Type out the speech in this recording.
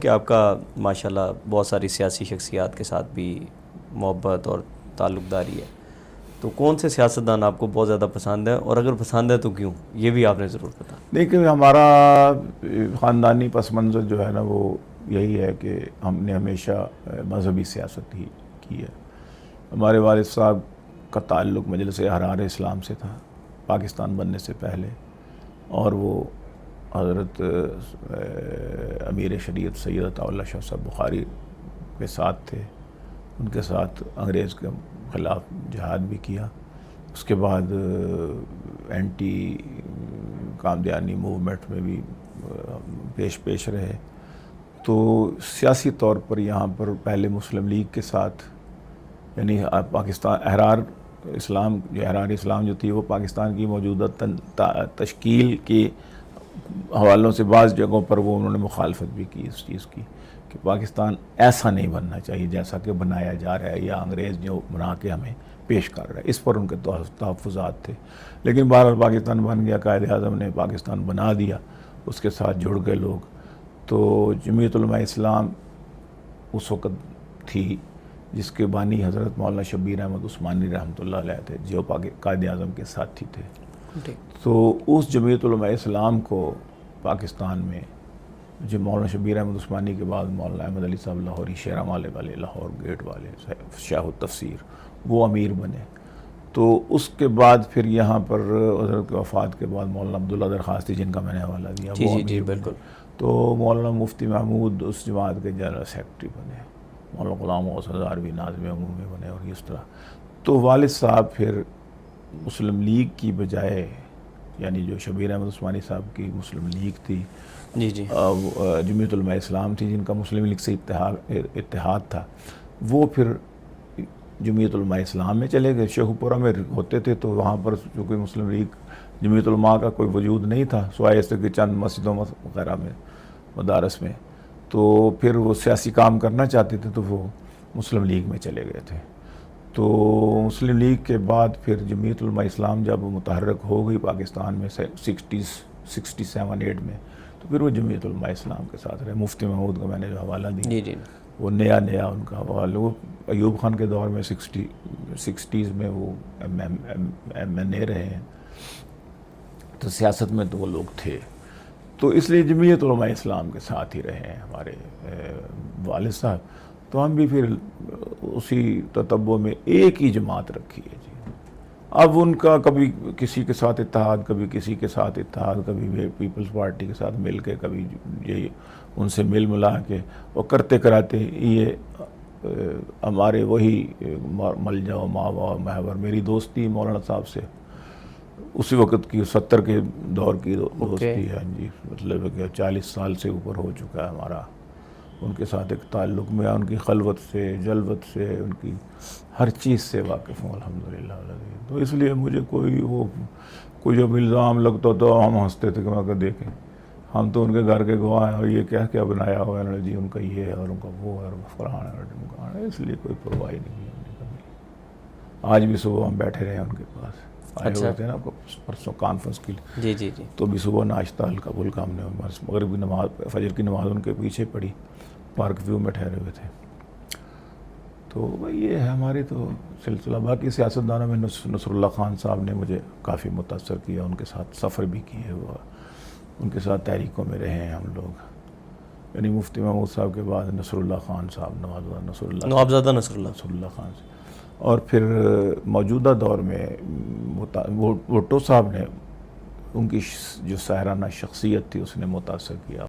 کہ آپ کا ماشاءاللہ بہت ساری سیاسی شخصیات کے ساتھ بھی محبت اور تعلق داری ہے، تو کون سے سیاستدان آپ کو بہت زیادہ پسند ہے، اور اگر پسند ہے تو کیوں؟ یہ بھی آپ نے ضرور بتا۔ دیکھیں، ہمارا خاندانی پس منظر جو ہے نا وہ یہی ہے کہ ہم نے ہمیشہ مذہبی سیاست ہی کی ہے۔ ہمارے والد صاحب کا تعلق مجلس احرار اسلام سے تھا پاکستان بننے سے پہلے، اور وہ حضرت امیر شریعت سید عطا اللہ شاہ صاحب بخاری کے ساتھ تھے۔ ان کے ساتھ انگریز کے خلاف جہاد بھی کیا، اس کے بعد اینٹی قادیانی موومنٹ میں بھی پیش رہے۔ تو سیاسی طور پر یہاں پر پہلے مسلم لیگ کے ساتھ، یعنی پاکستان احرار اسلام جو تھی وہ پاکستان کی موجودہ تشکیل کے حوالوں سے بعض جگہوں پر وہ انہوں نے مخالفت بھی کی اس چیز کی کہ پاکستان ایسا نہیں بننا چاہیے جیسا کہ بنایا جا رہا ہے، یا انگریز جو بنا کے ہمیں پیش کر رہا ہے، اس پر ان کے تحفظات تھے۔ لیکن بہرحال پاکستان بن گیا، قائد اعظم نے پاکستان بنا دیا، اس کے ساتھ جڑ گئے لوگ۔ تو جمعیت علماء اسلام اس وقت تھی جس کے بانی حضرت مولانا شبیر احمد عثمانی رحمۃ اللہ علیہ تھے، جو قائد اعظم کے ساتھی تھے۔ تو اس جمعیت علماء اسلام کو پاکستان میں جو مولانا شبیر احمد عثمانی کے بعد مولانا احمد علی صاحب لاہوری، شیرہ مالے والے، لاہور گیٹ والے، شیخ التفسیر، وہ امیر بنے۔ تو اس کے بعد پھر یہاں پر حضرت کی وفات کے بعد مولانا عبداللہ درخواستی، جن کا میں نے حوالہ دیا، وہ امیر بنے۔ تو مولانا مفتی محمود اس جماعت کے جنرل سیکرٹری بنے، مولانا غلام غوث ہزاروی ناظم عمومی بنے، اور اس طرح۔ تو والد صاحب پھر مسلم لیگ کی بجائے، یعنی جو شبیر احمد عثمانی صاحب کی مسلم لیگ تھی، جمعیت علماء اسلام تھی جن کا مسلم لیگ سے اتحاد تھا، وہ پھر جمعیت علماء اسلام میں چلے گئے۔ شیخو پورہ میں ہوتے تھے، تو وہاں پر چونکہ مسلم لیگ جمعیت علماء کا کوئی وجود نہیں تھا سوائے اس کے چند مسجدوں وغیرہ میں، مدارس میں، تو پھر وہ سیاسی کام کرنا چاہتے تھے تو وہ مسلم لیگ میں چلے گئے تھے۔ تو مسلم لیگ کے بعد پھر جمعیت علماء اسلام جب متحرک ہو گئی پاکستان میں 67-8 میں، تو پھر وہ جمعیت علماء اسلام کے ساتھ رہے۔ مفتی محمود کا میں نے جو حوالہ دیا، وہ نیا ان کا حوالہ، وہ ایوب خان کے دور میں 60s میں وہ ایم این اے رہے ہیں، تو سیاست میں تو وہ لوگ تھے۔ تو اس لیے جمعیت علماء اسلام کے ساتھ ہی رہے ہیں ہمارے والد صاحب۔ تو ہم بھی پھر اسی تتبع میں ایک ہی جماعت رکھی ہے جی۔ اب ان کا کبھی کسی کے ساتھ اتحاد، کبھی کسی کے ساتھ اتحاد، کبھی پیپلز پارٹی کے ساتھ مل کے، کبھی یہ ان سے ملا کے، اور کرتے کراتے یہ ہمارے وہی ملجا و ماوا و محور۔ میری دوستی مولانا صاحب سے اسی وقت کی 70 کے دور کی دوستی ہے جی، مطلب کہ 40 سال سے اوپر ہو چکا ہے ہمارا ان کے ساتھ ایک تعلق میں، ان کی خلوت سے، جلوت سے، ان کی ہر چیز سے واقف ہوں الحمدللہ۔ تو اس لیے مجھے کوئی جب الزام لگتا تو ہم ہنستے تھے کہ میں دیکھیں ہم تو ان کے گھر کے گواہ ہیں، اور یہ کیا بنایا ہوا ہے جی، ان کا یہ ہے اور ان کا وہ ہے اور فلاں ہے، اس لیے کوئی پرواہ نہیں کی ہم نے کبھی۔ آج بھی صبح ہم بیٹھے رہے ہیں ان کے پاس، آئے ہوئے تھے نا پرسوں کانفرنس کے لیے، جی، تو بھی صبح ناشتہ ہلکا پھلکا ہم نے مغرب کی نماز، فجر کی نماز ان کے پیچھے پڑھی، پارک ویو میں ٹھہرے ہوئے تھے۔ تو یہ ہے ہماری تو سلسلہ۔ باقی سیاستدانوں میں نصر اللہ خان صاحب نے مجھے کافی متاثر کیا، ان کے ساتھ سفر بھی کیے، وہ ان کے ساتھ تحریکوں میں رہے ہیں ہم لوگ، یعنی مفتی محمود صاحب کے بعد نصر اللہ خان صاحب، نوابزادہ نصر اللہ خان سے، اور پھر موجودہ دور میں بھٹو صاحب نے، ان کی جو ساحرانہ شخصیت تھی اس نے متاثر کیا۔